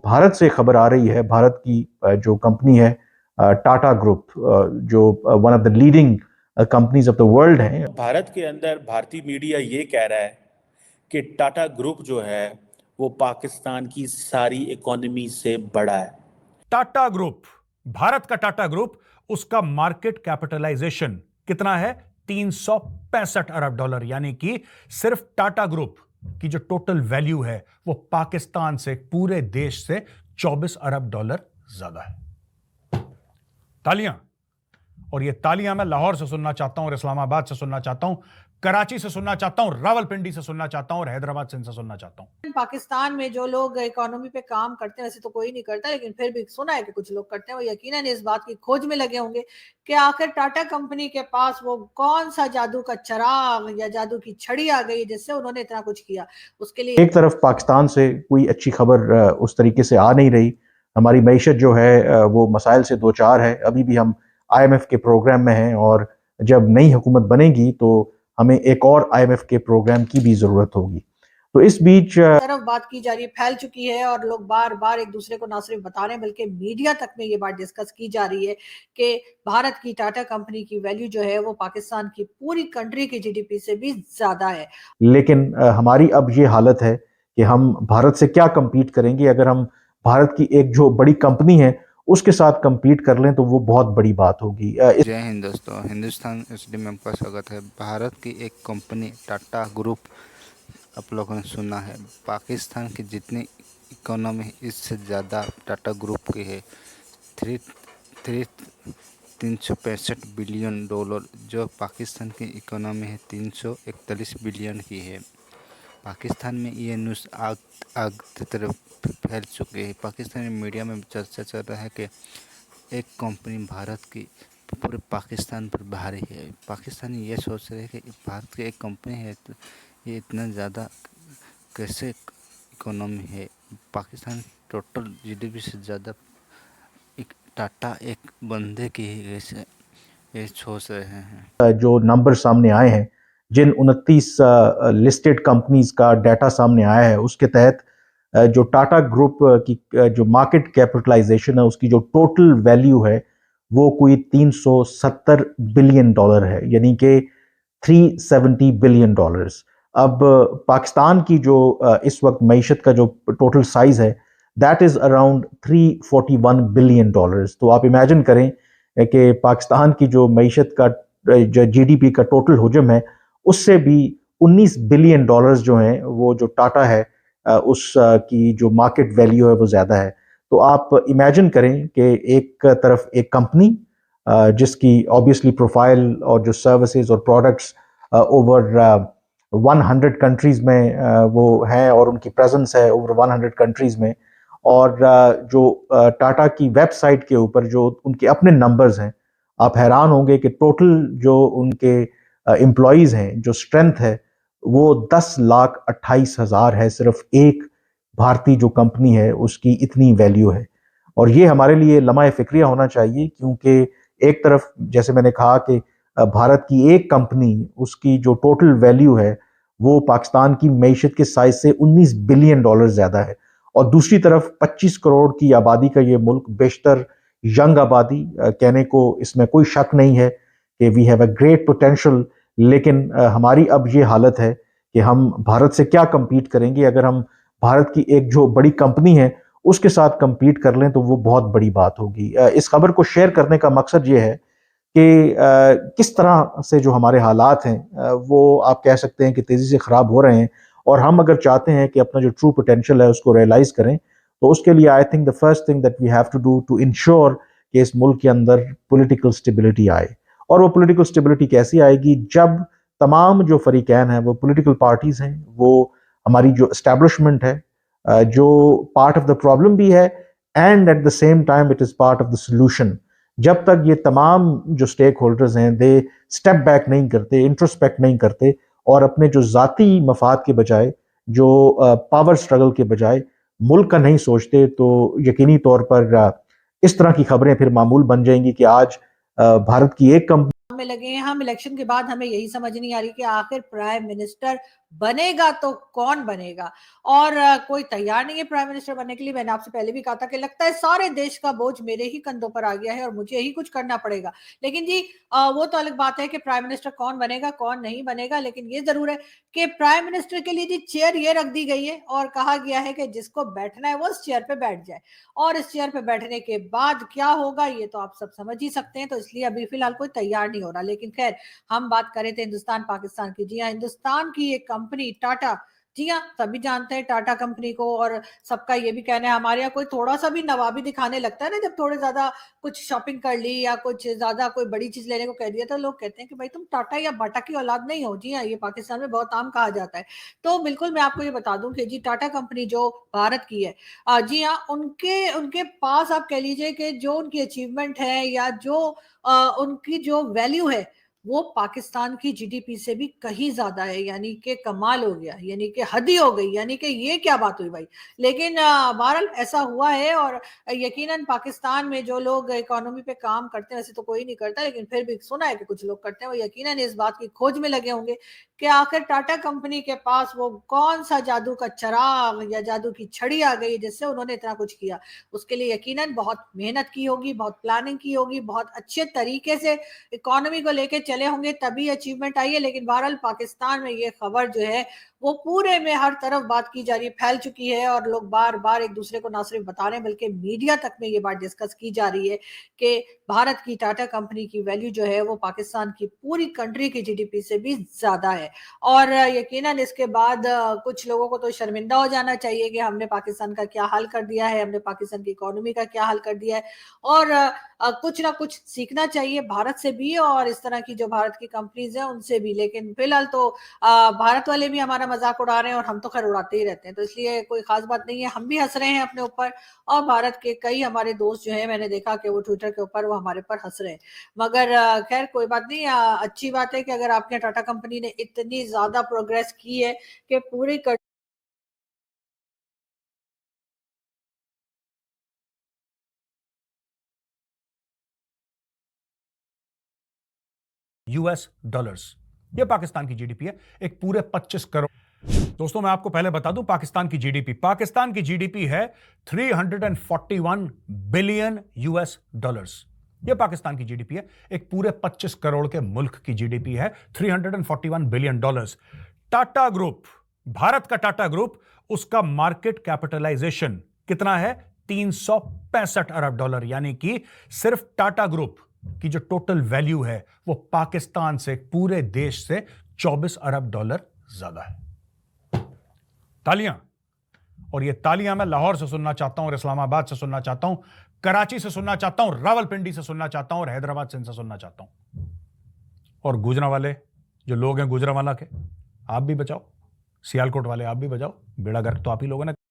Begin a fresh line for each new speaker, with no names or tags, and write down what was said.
भारत से खबर आ रही है, भारत की जो कंपनी है टाटा ग्रुप, जो one of the leading companies of the world है।
भारत के अंदर भारतीय मीडिया ये कह रहा है कि टाटा ग्रुप जो है वो पाकिस्तान की सारी इकोनॉमी से बड़ा है।
टाटा ग्रुप, भारत का टाटा ग्रुप, उसका मार्केट कैपिटलाइजेशन कितना है? 365 अरब डॉलर, यानी कि सिर्फ टाटा ग्रुप की जो टोटल वैल्यू है वो पाकिस्तान से, पूरे देश से 24 अरब डॉलर ज्यादा है। तालियां। और ये तालियां मैं लाहौर से सुनना चाहता हूं, और इस्लामाबाद से सुनना चाहता हूं, कराची से सुनना चाहता हूं, रावलपिंडी से सुनना चाहता हूं, और हैदराबाद से सुनना चाहता हूं।
पाकिस्तान में जो लोग इकोनॉमी पे काम करते हैं, वैसे तो कोई नहीं करता, लेकिन फिर भी सुना है कि कुछ लोग करते हैं, वो यकीनन इस बात की खोज में लगे होंगे कि आखिर टाटा कंपनी के पास वो कौन सा जादू का चिराग या जादू की छड़ी आ गई जिससे उन्होंने इतना कुछ किया। उसके लिए
एक तरफ पाकिस्तान से कोई अच्छी खबर उस तरीके से आ नहीं रही, हमारी मईशत जो है वो मसाइल से दो चार है। अभी भी हम IMF के प्रोग्राम में हैं, और जब नई हुकूमत बनेगी तो हमें एक और IMF के प्रोग्राम की भी जरूरत होगी। तो इस बीच
तरफ बात की जा रही है, फैल चुकी है, और लोग बार बार एक दूसरे को ना सिर्फ बता रहे हैं बल्कि मीडिया तक में ये बात डिस्कस की जा रही है कि भारत की टाटा कंपनी की वैल्यू जो है वो पाकिस्तान की पूरी कंट्री की GDP से भी ज्यादा है।
लेकिन हमारी अब ये हालत है कि हम भारत से क्या compete करेंगे। अगर हम भारत की एक जो बड़ी कंपनी है उसके साथ compete कर लें तो वो बहुत बड़ी बात होगी।
जय हिंद दोस्तों, हिंदुस्तान SD में आपका स्वागत है। भारत की एक कंपनी टाटा ग्रुप, आप लोगों ने सुना है, पाकिस्तान की जितनी इकोनॉमी इससे ज़्यादा टाटा ग्रुप की है। 365 बिलियन डॉलर, जो पाकिस्तान की इकोनॉमी है 341 बिलियन की है। पाकिस्तान में ये न्यूज़ आग की तरफ फैल चुकी है। पाकिस्तानी मीडिया में चर्चा चल रहा है कि एक कंपनी भारत की पूरे पाकिस्तान पर भारी है। पाकिस्तानी ये सोच रहे हैं कि भारत की एक कंपनी है तो ये इतना ज़्यादा कैसे इकोनॉमी है। पाकिस्तान टोटल GDP से ज़्यादा एक टाटा एक बंदे की ऐसे ये सोच रहे हैं।
जो नंबर सामने आए हैं, जिन 29 लिस्टेड कंपनीज का डाटा सामने आया है, उसके तहत जो टाटा ग्रुप की जो मार्केट कैपिटलाइजेशन है उसकी जो टोटल वैल्यू है वो कोई 370 बिलियन डॉलर है, यानी कि 370 बिलियन डॉलर्स। अब पाकिस्तान की जो इस वक्त मईशत का जो टोटल साइज है that is around 341 billion dollars. तो आप इमेजिन करें कि पाकिस्तान की जो मईशत का जो GDP का टोटल हुजम है उससे भी 19 बिलियन डॉलर्स जो हैं वो जो टाटा है उस की जो मार्केट वैल्यू है वो ज़्यादा है। तो आप इमेजिन करें कि एक तरफ एक कंपनी जिसकी ऑब्वियसली प्रोफाइल और जो सर्विसेज और प्रोडक्ट्स ओवर 100 कंट्रीज़ में वो हैं, और उनकी प्रेजेंस है ओवर 100 कंट्रीज़ में, और जो टाटा की वेबसाइट के ऊपर जो उनके अपने नंबर्स हैं, आप हैरान होंगे कि टोटल जो उनके एम्प्लॉयज़ हैं, जो स्ट्रेंथ है वो 10,28,000 है। सिर्फ एक भारतीय जो कंपनी है उसकी इतनी वैल्यू है, और ये हमारे लिए लम्हा फिक्रिया होना चाहिए, क्योंकि एक तरफ जैसे मैंने कहा कि भारत की एक कंपनी, उसकी जो टोटल वैल्यू है वो पाकिस्तान की मईशत के साइज से 19 बिलियन डॉलर ज़्यादा है, और दूसरी तरफ 25 करोड़ की आबादी का ये मुल्क, बेशतर यंग आबादी, कहने को इसमें कोई शक नहीं है कि we have a great potential. लेकिन हमारी अब ये हालत है कि हम भारत से क्या compete करेंगे। अगर हम भारत की एक जो बड़ी कंपनी है उसके साथ compete कर लें तो वो बहुत बड़ी बात होगी। इस खबर को शेयर करने का मकसद ये है कि किस तरह से जो हमारे हालात हैं वो आप कह सकते हैं कि तेज़ी से ख़राब हो रहे हैं, और हम अगर चाहते हैं कि अपना जो ट्रू पोटेंशियल है उसको रियलाइज़ करें तो उसके लिए I think the first thing that we have to do to ensure कि इस मुल्क के अंदर पॉलिटिकल स्टेबिलिटी आए। और वो पॉलिटिकल स्टेबिलिटी कैसी आएगी? जब तमाम जो फरीकैन हैं, वो पॉलिटिकल पार्टीज़ हैं, वो हमारी जो एस्टैब्लिशमेंट है, जो पार्ट ऑफ द प्रॉब्लम भी है and at the same time it is part of the solution. जब तक ये तमाम जो स्टेक होल्डर्स हैं दे स्टेप बैक नहीं करते, इंट्रोस्पेक्ट नहीं करते, और अपने जो ज़ाती मफाद के बजाय, जो पावर स्ट्रगल के बजाय मुल्क का नहीं सोचते, तो यकीनी तौर पर इस तरह की खबरें फिर मामूल बन जाएंगी कि आज भारत की एक कंपनी
में लगे हैं। हम इलेक्शन के बाद हमें यही समझ नहीं आ रही कि आखिर प्राइम मिनिस्टर बनेगा तो कौन बनेगा। और कोई तैयार नहीं है प्राइम मिनिस्टर बनने के लिए। मैंने आपसे पहले भी कहा था कि लगता है सारे देश का बोझ मेरे ही कंधों पर आ गया है और मुझे ही कुछ करना पड़ेगा। लेकिन जी वो तो अलग बात है कि प्राइम मिनिस्टर कौन बनेगा कौन नहीं बनेगा, लेकिन ये जरूर है कि प्राइम मिनिस्टर के लिए जी चेयर ये रख दी गई है और कहा गया है कि जिसको बैठना है वो इस चेयर पे बैठ जाए। और इस चेयर पे बैठने के बाद क्या होगा ये तो आप सब समझ ही सकते हैं। तो इसलिए अभी फिलहाल कोई तैयार नहीं हो रहा। लेकिन खैर, हम बात करें थे हिंदुस्तान पाकिस्तान की। जी हाँ, हिंदुस्तान की एक कंपनी टाटा, जी हाँ सभी जानते हैं टाटा कंपनी को। और सबका ये भी कहना है, हमारे यहाँ कोई थोड़ा सा भी नवाबी दिखाने लगता है ना, जब थोड़े ज्यादा कुछ शॉपिंग कर ली या कुछ ज्यादा कोई बड़ी चीज लेने को कह दिया, तो लोग कहते हैं कि भाई तुम टाटा या बाटा की औलाद नहीं हो। जी हाँ, ये पाकिस्तान में बहुत आम कहा जाता है। तो बिल्कुल मैं आपको ये बता दूं कि जी टाटा कंपनी जो भारत की है, जी हाँ, उनके उनके पास आप कह लीजिए कि जो उनकी अचीवमेंट है या जो उनकी जो वैल्यू है वो पाकिस्तान की जीडीपी से भी कहीं ज्यादा है। यानी कि कमाल हो गया, यानी कि हद ही हो गई, यानी कि ये क्या बात हुई भाई। लेकिन बहरहाल ऐसा हुआ है। और यकीनन पाकिस्तान में जो लोग इकोनॉमी पे काम करते हैं, वैसे तो कोई नहीं करता लेकिन फिर भी सुना है कि कुछ लोग करते हैं, वो यकीनन इस बात की खोज में लगे होंगे कि आखिर टाटा कंपनी के पास वो कौन सा जादू का चराग या जादू की छड़ी आ गई जिससे उन्होंने इतना कुछ किया। उसके लिए यकीनन बहुत मेहनत की होगी, बहुत प्लानिंग की होगी, बहुत अच्छे तरीके से इकोनॉमी को लेके चले होंगे, तभी अचीवमेंट आई है। लेकिन बहरहाल पाकिस्तान में ये खबर जो है वो पूरे में हर तरफ बात की जा रही है, फैल चुकी है। और लोग बार बार एक दूसरे को ना सिर्फ बता रहे हैं बल्कि मीडिया तक में ये बात डिस्कस की जा रही है कि भारत की टाटा कंपनी की वैल्यू जो है वो पाकिस्तान की पूरी कंट्री की जीडीपी से भी ज्यादा है। और यकीनन इसके बाद कुछ लोगों को तो शर्मिंदा हो जाना चाहिए कि हमने पाकिस्तान का क्या हाल कर दिया है, हमने पाकिस्तान की इकोनॉमी का क्या हाल कर दिया है। और कुछ ना कुछ सीखना चाहिए भारत से भी और इस तरह की जो भारत की कंपनीज हैं उनसे भी। लेकिन फिलहाल तो भारत वाले भी हमारा मजाक उड़ा रहे हैं और हम तो खैर उड़ाते ही रहते हैं, तो इसलिए कोई खास बात नहीं है। हम भी हंस रहे हैं अपने ऊपर और भारत के कई हमारे दोस्त जो है, मैंने देखा कि वो ट्विटर के ऊपर वो हमारे पर हंस रहे हैं। मगर खैर कोई बात नहीं। अच्छी बात है कि अगर आपके टाटा कंपनी ने इतनी ज्यादा प्रोग्रेस की है कि पूरी
यूएस डॉलर्स, ये पाकिस्तान की जीडीपी है, एक पूरे 25 करोड़। दोस्तों मैं आपको पहले बता दूं पाकिस्तान की जीडीपी है 341 बिलियन यूएस डॉलर्स। ये पाकिस्तान की जीडीपी है, एक पूरे 25 करोड़ के मुल्क की जीडीपी है 341 billion dollars. Tata group, Bharat का टाटा ग्रुप, उसका मार्केट कैपिटलाइजेशन कितना है? 365 अरब डॉलर। यानी कि सिर्फ टाटा ग्रुप की जो टोटल वैल्यू है वो पाकिस्तान से, पूरे देश से 24 अरब डॉलर ज्यादा है। तालियां। और ये तालियां मैं लाहौर से सुनना चाहता हूं और इस्लामाबाद से सुनना चाहता हूं, कराची से सुनना चाहता हूं, रावलपिंडी से सुनना चाहता हूं और हैदराबाद से सुनना चाहता हूं। और गुजरांवाले जो लोग हैं गुजरांवाला के, आप भी बचाओ। सियालकोट वाले आप भी बचाओ। बेड़ा गर्क तो आप ही लोगों ने